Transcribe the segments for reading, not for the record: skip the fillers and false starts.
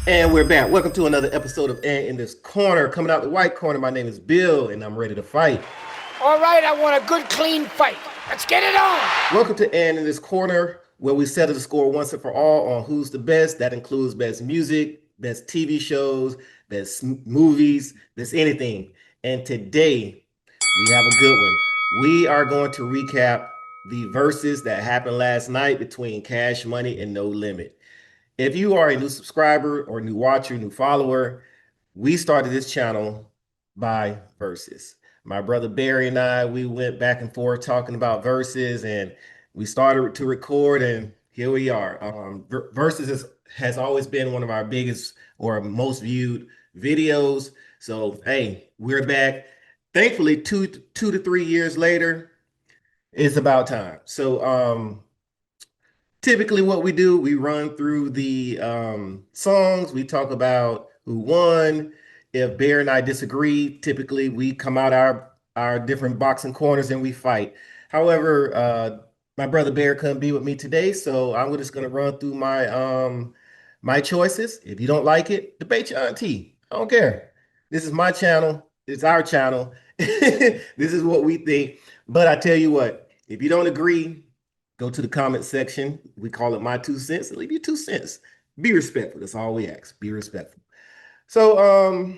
And we're back. Welcome to another episode of And in this corner. Coming out the white corner, my name is Bill, and I'm ready to fight. All right, I want a good, clean fight. Let's get it on. Welcome to And in this corner, where we settle the score once and for all on who's the best. That includes best music, best TV shows, best movies, best anything. And today we have a good one. We are going to recap the verses that happened last night between Cash Money and No Limit. If you are a new subscriber or new watcher, new follower, we started this channel by verses. My brother Barry and I, we went back and forth talking about verses, and we started to record, and here we are. Has always been one of our biggest or most viewed videos. So, hey, we're back. Thankfully, two to 3 years later, it's about time. So, typically what we do, we run through the songs, we talk about who won. If Bear and I disagree, typically we come out our different boxing corners and we fight. However, my brother Bear couldn't be with me today, so I'm just gonna run through my choices. If you don't like it, debate your auntie. I don't care. This is my channel, it's our channel. This is what we think. But I tell you what, if you don't agree, go to the comment section. We call it my 2 cents. Leave your 2 cents. Be respectful. That's all we ask. Be respectful. So,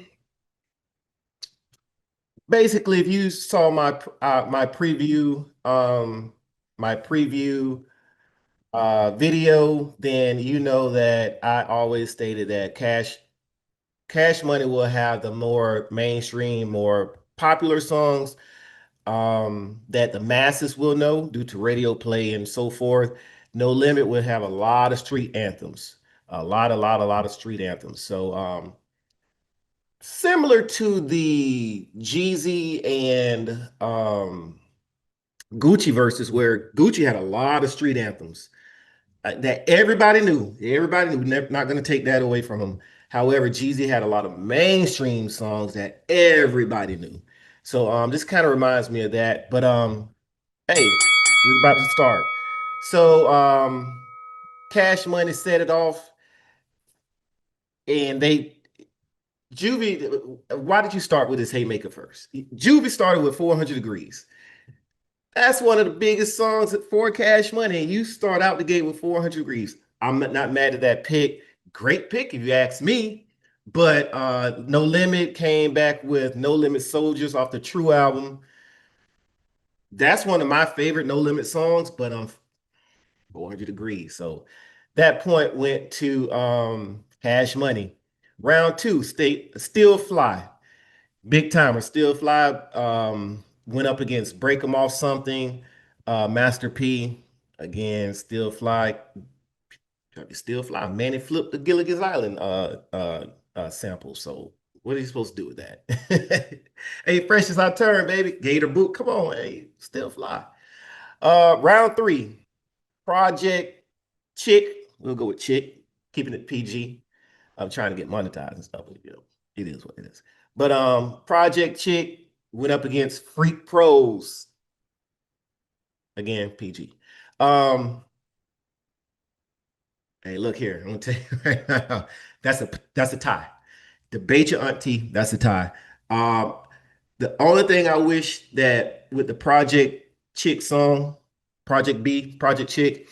basically, if you saw my preview, my preview video, then you know that I always stated that Cash Money will have the more mainstream, more popular songs that the masses will know due to radio play and so forth. No Limit will have a lot of street anthems, a lot of street anthems. So similar to the Jeezy and Gucci verses, where Gucci had a lot of street anthems that everybody knew. Everybody knew. Not going to take that away from him. However, Jeezy had a lot of mainstream songs that everybody knew. So this kind of reminds me of that. But hey, we're about to start. So Cash Money set it off, and they Juvie. Why did you start with this Haymaker first? Juvie started with 400 Degrees. That's one of the biggest songs for Cash Money. And you start out the gate with 400 Degrees. I'm not mad at that pick. Great pick if you ask me. But No Limit came back with No Limit Soldiers off the True album. That's one of my favorite No Limit songs, but 400 Degrees. So that point went to Cash Money. Round two, Still Fly. Big Timer, Still Fly went up against Break 'em Off Something. Master P, again, Still Fly. Man, it flipped the Gilligan's Island sample. So what are you supposed to do with that? Hey, fresh as I turn, baby. Gator boot. Come on, hey, Still Fly. Round three, Project Chick. We'll go with Chick, keeping it PG. I'm trying to get monetized and stuff. You know, it is what it is. But Project Chick went up against Freak Pros. Again, PG. Um, hey, look here. I'm gonna tell you right now. That's a tie. Debate your auntie. That's a tie. Um, the only thing I wish that with the Project Chick song, Project Chick,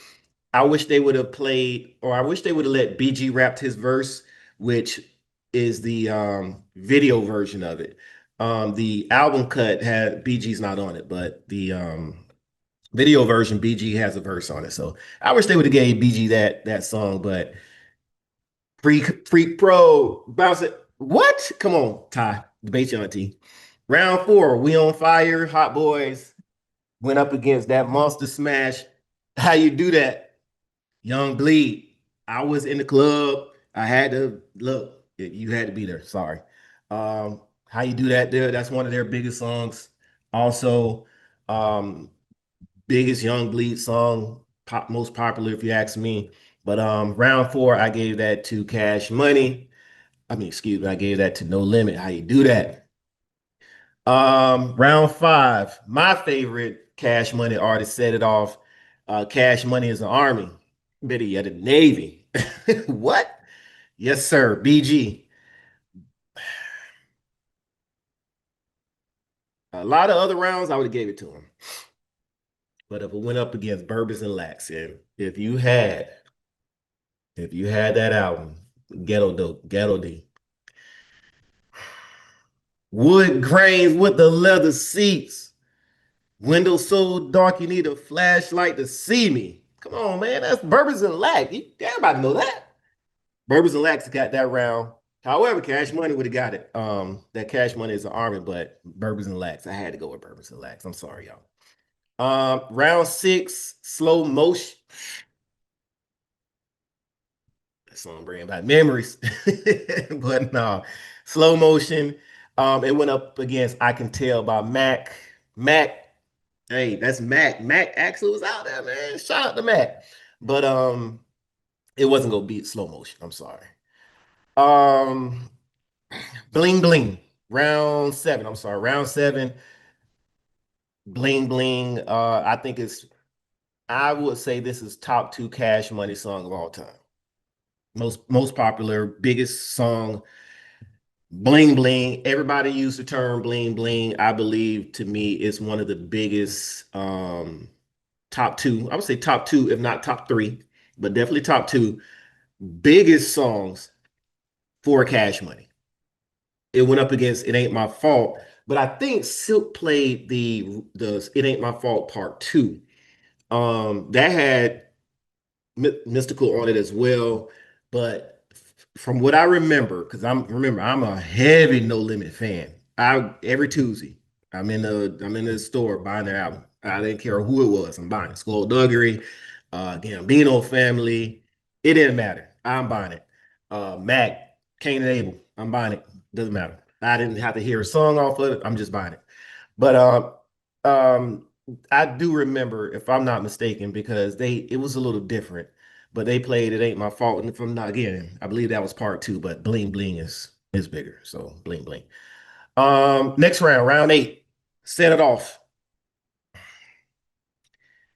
I wish they would have played, or I wish they would have let BG rap his verse, which is the video version of it. The album cut had BG's not on it, but the video version, BG has a verse on it. So I wish they would have gave BG that song, but Freak Pro bounce it. What? Come on, Ty. Debate your auntie. Round four, We on Fire, Hot Boys went up against that Monster Smash. How you do that? Young Bleed. I was in the club. I had to look. You had to be there. Sorry. How you do that there? That's one of their biggest songs. Also, um, biggest Young Bleed song, most popular if you ask me. But round four, I gave that to Cash Money. I mean, excuse me, I gave that to No Limit. How you do that? Round five, my favorite Cash Money artist set it off. Cash Money is an army, better yet, a navy. What? Yes, sir. BG. A lot of other rounds, I would have gave it to him. But if it went up against Burbers and Lax, and if you had that album, Ghetto D, wood grains with the leather seats, windows so dark you need a flashlight to see me. Come on, man, that's Burbers and Lax. Everybody know that. Burbers and Lax got that round. However, Cash Money would have got it. That Cash Money is an army, but Burbers and Lax, I had to go with Burbers and Lax. I'm sorry, y'all. Round six, slow motion. That song bringing back memories, but no, slow motion. It went up against I Can Tell by Mac. Mac, hey, that's Mac. Mac actually was out there, man. Shout out to Mac, but it wasn't gonna beat slow motion. I'm sorry. Um, Bling Bling, round seven. I'm sorry, round seven. Bling Bling. I think it's. I would say this is top two Cash Money song of all time. Most popular, biggest song. Bling Bling. Everybody used the term bling bling. I believe to me it's one of the biggest top two. I would say top two, if not top three, but definitely top two biggest songs for Cash Money. It went up against It Ain't My Fault, but I think Silk played the It Ain't My Fault part two. That had Mystical on it as well. But from what I remember, because I'm a heavy No Limit fan. I every Tuesday I'm in the store buying their album. I didn't care who it was. I'm buying it. Skullduggery, Gambino Family. It didn't matter. I'm buying it. Mac, Cain and Abel. I'm buying it. Doesn't matter. I didn't have to hear a song off of it. I'm just buying it. But um, I do remember, if I'm not mistaken, because it was a little different, but they played It Ain't My Fault. And if I'm not again, I believe that was part two, but Bling Bling is bigger. So Bling Bling. Next round, round eight, set it off.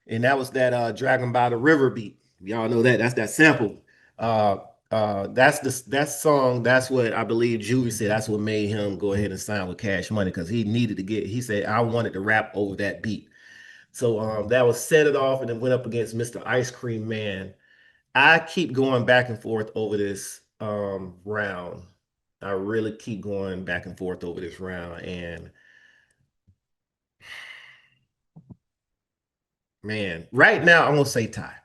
And that was that Dragon by the River beat. Y'all know that. That's that sample. Uh that's that song. That's what I believe Juvie said. That's what made him go ahead and sign with Cash Money because he needed to get. He said I wanted to rap over that beat. So that was set it off, and then went up against Mr. Ice Cream Man. I keep going back and forth over this round. I really keep going back and forth over this round, and man, right now I'm gonna say tie.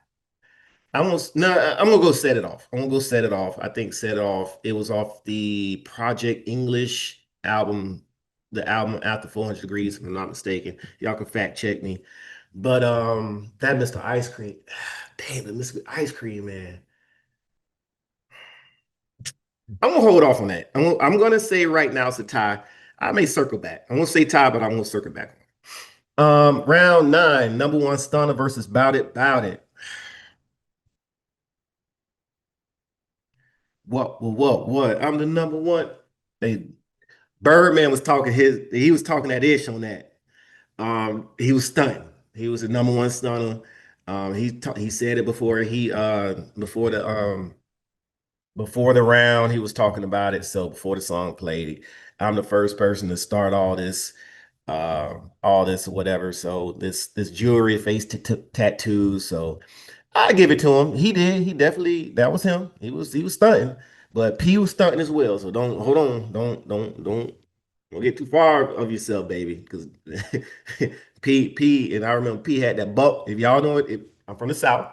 I'm gonna go set it off. I'm gonna go set it off. I think set it off. It was off the Project English album, the album After 400 Degrees, if I'm not mistaken. Y'all can fact check me. But that Mr. Ice Cream, damn it, Mr. Ice Cream, man. I'm gonna hold off on that. I'm gonna say right now it's a tie. I may circle back. I'm gonna say tie, but I'm gonna circle back. Round nine, number one stunner versus Bout It. What? I'm the number one. They Birdman was talking he was talking that ish on that. He was stunting. He was the number one stunner. He said it before the round, he was talking about it. So before the song played, I'm the first person to start all this whatever. So this jewelry, face tattoos. So I give it to him. He did. He definitely that was him. He was stunting, but P was stunting as well. So don't hold on. Don't get too far of yourself, baby. Because P and I remember P had that buck. If y'all know it, I'm from the South.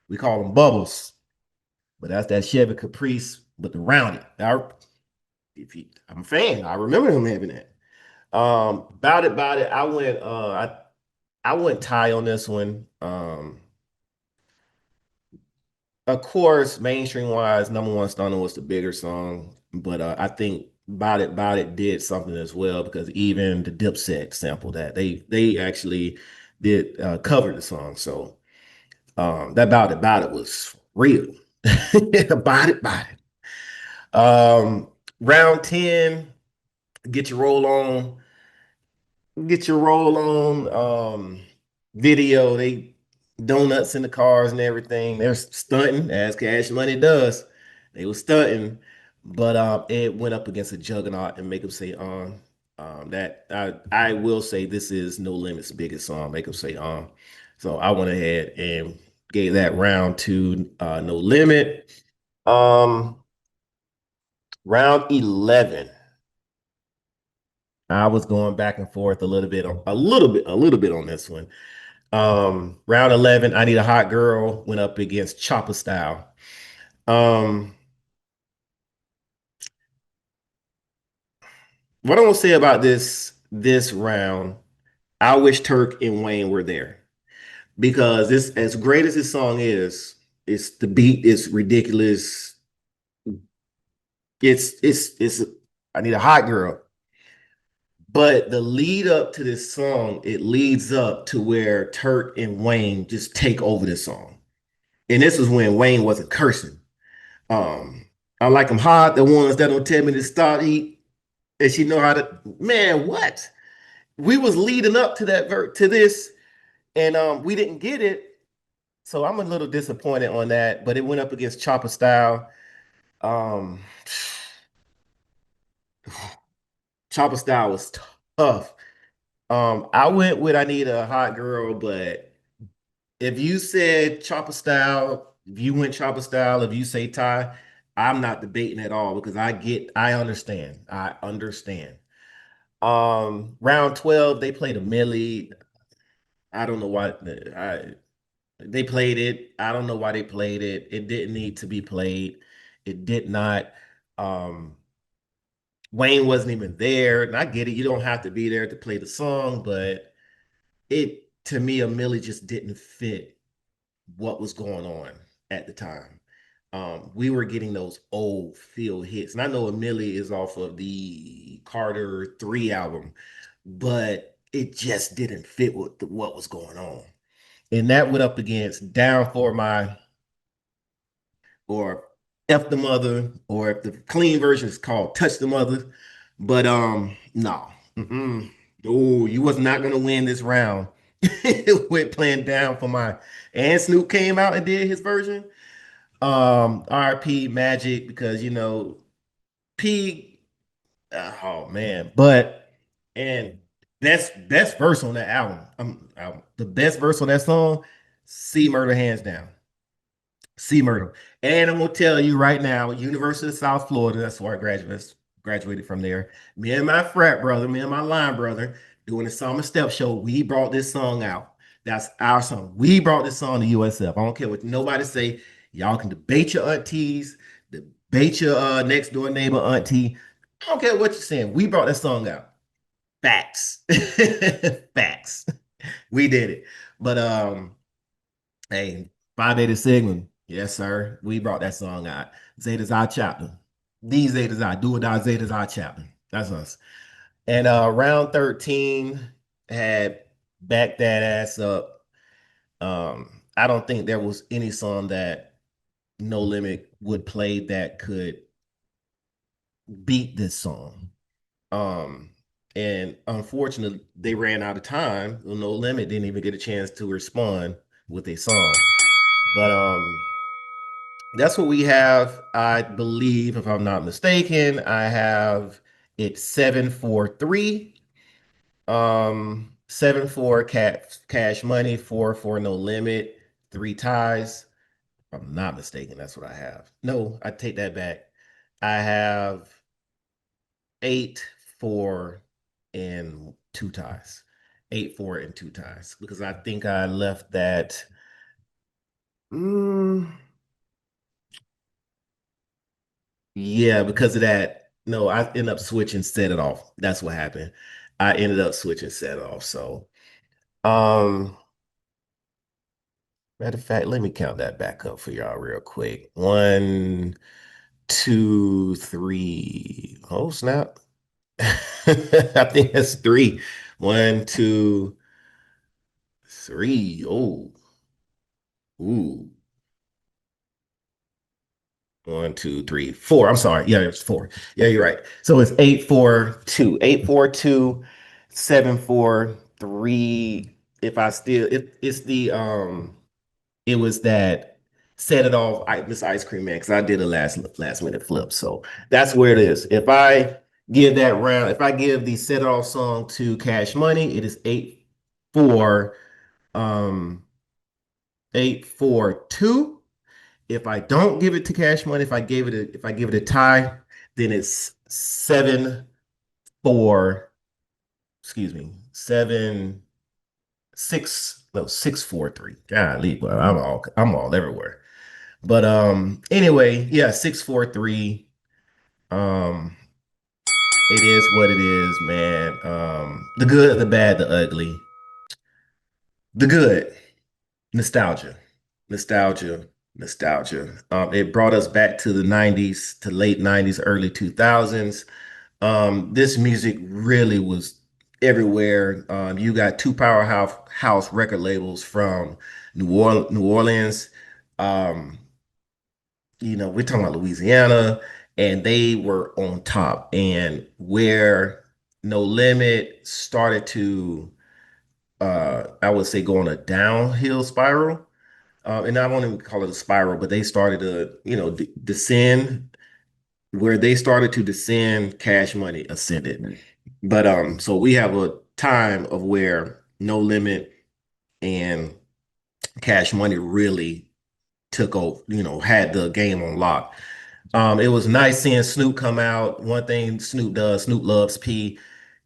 We call them bubbles. But that's that Chevy Caprice with the rounded. I'm a fan. I remember him having that. About it. I went tie on this one. Of course, mainstream wise, number one stunner was the bigger song, but I think about it did something as well because even the Dipset sample that they actually did cover the song. So that about it was real. About it. Round 10, get your roll on, get your roll on video. They donuts in the cars and everything. They're stunting as Cash Money does. They was stunting, but it went up against a juggernaut and make him say that I will say this is No Limit's biggest song. Make him say So I went ahead and gave that round to No Limit. Um, Round 11. I was going back and forth a little bit on this one. Round 11, I Need a Hot Girl went up against Chopper Style. Um, what I'm gonna say about this round, I wish Turk and Wayne were there because this, as great as this song is, it's the beat is ridiculous. It's I Need a Hot Girl. But the lead up to this song, it leads up to where Turk and Wayne just take over this song. And this was when Wayne wasn't cursing. Um, I like them hot, the ones that don't tell me to start eat. And she know how to, man, what? We was leading up to to this, and we didn't get it. So I'm a little disappointed on that, but it went up against Chopper Style. Um, Chopper Style was tough. I went with I Need a Hot Girl, but if you said Chopper Style, if you went Chopper Style, if you say Ty, I'm not debating at all because I understand. I understand. Round 12, they played a Millie. I don't know why they played it. I don't know why they played it. It didn't need to be played. It did not. Um, Wayne wasn't even there. And I get it. You don't have to be there to play the song, but it to me, a Millie just didn't fit what was going on at the time. We were getting those old feel hits. And I know Millie is off of the Carter 3 album, but it just didn't fit with what was going on. And that went up against Down for My or F the Mother, or if the clean version is called Touch the Mother. But no. Mm-mm. Oh, you was not gonna win this round with playing Down for My. And Snoop came out and did his version. RP Magic, because P oh man, but and best verse on that album, the best verse on that song, C Murder hands down. C Murder. And I'm gonna tell you right now, University of South Florida, that's where I graduated from there. Me and my frat brother, me and my line brother, doing the Summer Step Show, we brought this song out. That's our song. We brought this song to USF. I don't care what nobody say. Y'all can debate your aunties, debate your next door neighbor auntie. I don't care what you're saying. We brought that song out. Facts. Facts. We did it. But hey, Phi Beta Sigma. Yes, sir. We brought that song out. Zeta's our chapter. These Zeta's our do or die Zeta's our chapter. That's us. And round 13 had Back That Ass Up. I don't think there was any song that No Limit would play that could beat this song. Um, and unfortunately, they ran out of time. No Limit didn't even get a chance to respond with a song. But that's what we have. I believe, if I'm not mistaken, I have it 7-4-3. 7-4 cash money, 4-4 no limit, three ties. If I'm not mistaken, that's what I have. No, I take that back. I have 8-4 and two ties. 8-4 and two ties. Because I think I left that. Mm, Yeah, because of that. No, I ended up switching, set it off. That's what happened. I ended up switching, set it off. So, um, matter of fact, let me count that back up for y'all real quick. One, two, three. Oh, snap. I think that's three. One, two, three. Oh, ooh. One, two, three, four. I'm sorry. Yeah, it's four. Yeah, you're right. So it's 8-4-2. 8-4-2, 7-4-3. If I still, it's the it was that Set It Off, Miss Ice Cream Man, because I did a last minute flip. So that's where it is. If I give that round, if I give the Set It Off song to Cash Money, it is 8-4, 8-4-2. If I don't give it to Cash Money, if I give it a tie, then it's 7-4, excuse me, 6-4-3. Golly, well, I'm all everywhere. But anyway, yeah, 6-4-3. Um, it is what it is, man. The good, the bad, the ugly. The good, nostalgia, nostalgia, nostalgia. It brought us back to the 90s, to late 90s, early 2000s. This music really was everywhere. You got two powerhouse house record labels from New Orleans. Um, we're talking about Louisiana, and they were on top. And where No Limit started to, I would say, go on a downhill spiral. And I won't even call it a spiral, but they started to, descend. Where they started to descend, Cash Money ascended. But so we have a time of where No Limit and Cash Money really took over, had the game on lock. It was nice seeing Snoop come out. One thing Snoop does, Snoop loves P,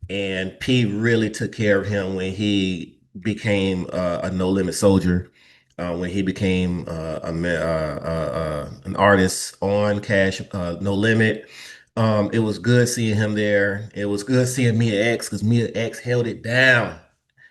and P really took care of him when he became a No Limit soldier. When he became an artist on Cash No Limit. It was good seeing him there. It was good seeing Mia X because Mia X held it down.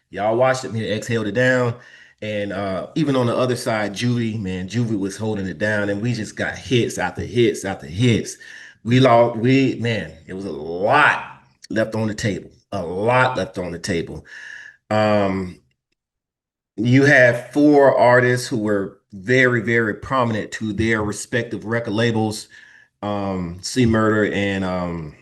Y'all watched it. Mia X held it down. And even on the other side, Juvie, man, Juvie was holding it down, and we just got hits after hits after hits. Man, it was a lot left on the table, a lot left on the table. Um, you have four artists who were very, very prominent to their respective record labels, C Murder and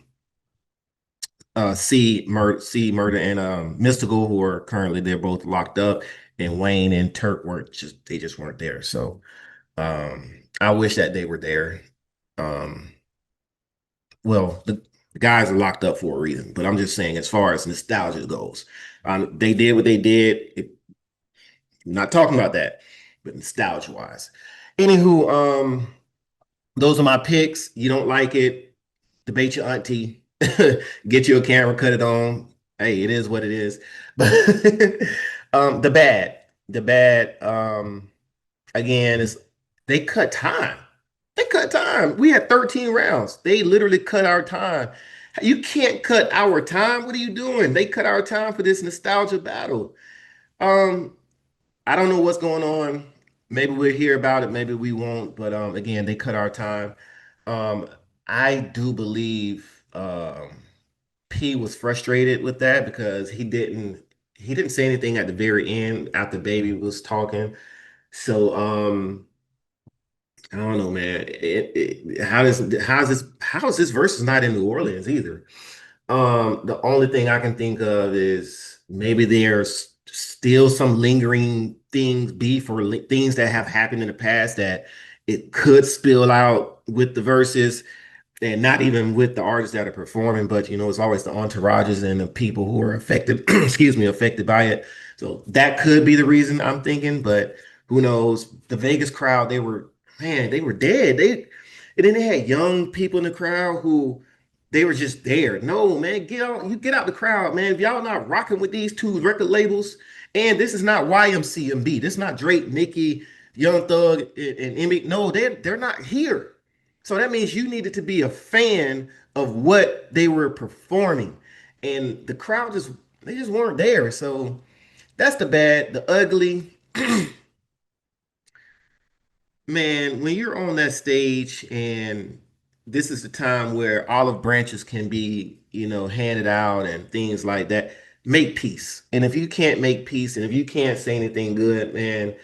C Murder and Mystical, who are currently they're both locked up, and Wayne and Turk weren't just they just weren't there. So I wish that they were there. Um, well, the guys are locked up for a reason, but I'm just saying as far as nostalgia goes, they did what they did. Not talking about that, but nostalgia wise. Anywho, those are my picks. You don't like it, debate your auntie, get you a camera, cut it on. Hey, it is what it is. But the bad, again, is they cut time. They cut time. We had 13 rounds. They literally cut our time. You can't cut our time. What are you doing? They cut our time for this nostalgia battle. Um, I don't know what's going on. Maybe we'll hear about it, maybe we won't. But again, they cut our time. Um, I do believe P was frustrated with that because he didn't say anything at the very end after Baby was talking. So I don't know, man. How is this versus not in New Orleans either? The only thing I can think of is maybe there's still some lingering things, beef or things that have happened in the past that it could spill out with the verses and not even with the artists that are performing, but it's always the entourages and the people who are affected, excuse me, affected by it. So that could be the reason I'm thinking, but who knows? The Vegas crowd, they were dead. And then they had young people in the crowd who they were just there. No, man, get out the crowd, man. If y'all not rocking with these two record labels, and this is not YMCMB, this is not Drake, Nicki, Young Thug, and Emmy. No, they're not here. So that means you needed to be a fan of what they were performing. And the crowd they just weren't there. So that's the bad, the ugly. Man, when you're on that stage and this is the time where olive branches can be, handed out and things like that, make peace. And if you can't make peace and if you can't say anything good, man,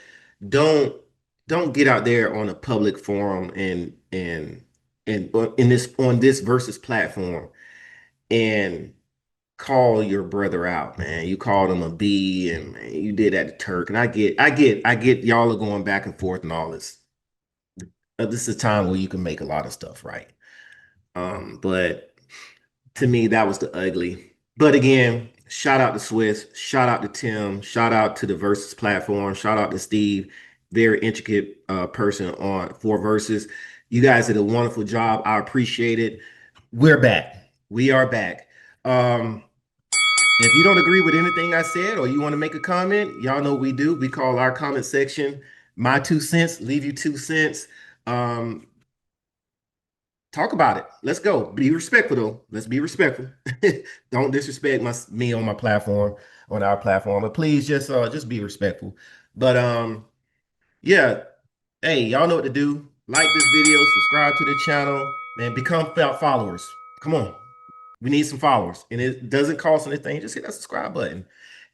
don't don't get out there on a public forum and on this versus platform and call your brother out, man. You called him a B and man, you did that to Turk. And I get y'all are going back and forth and all this. This is a time where you can make a lot of stuff right. But to me, that was the ugly. But again, shout out to Swiss, shout out to Tim, shout out to the Verzuz platform, shout out to Steve, very intricate person on for Verzuz. You guys did a wonderful job. I appreciate it. We're back. We are back. Um, if you don't agree with anything I said or you want to make a comment, y'all know what we do. We call our comment section my 2 cents. Leave you 2 cents. Um, Talk about it. Let's go. Be respectful though. Let's be respectful. Don't disrespect me on my platform, on our platform. But please just be respectful. But yeah. Hey, y'all know what to do. Like this video, subscribe to the channel, man. Become followers. Come on. We need some followers. And it doesn't cost anything. Just hit that subscribe button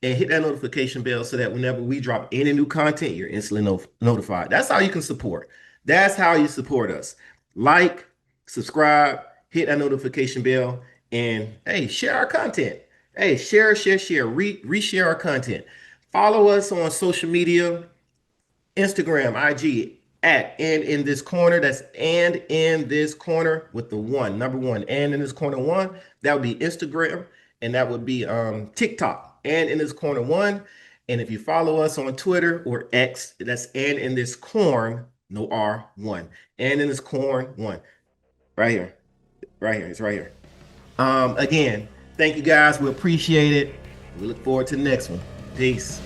and hit that notification bell so that whenever we drop any new content, you're instantly notified. That's how you can support. That's how you support us. Like, subscribe, hit that notification bell, and hey, share our content. Hey, share, reshare our content. Follow us on social media. Instagram, IG at and in this corner. That's and in this corner with the one, number one, and in this corner one. That would be Instagram, and that would be TikTok, and in this corner one. And if you follow us on Twitter or X, that's and in this corn, no R one, and in this corn one, right here, right here. It's right here. Again, thank you guys. We appreciate it. We look forward to the next one. Peace.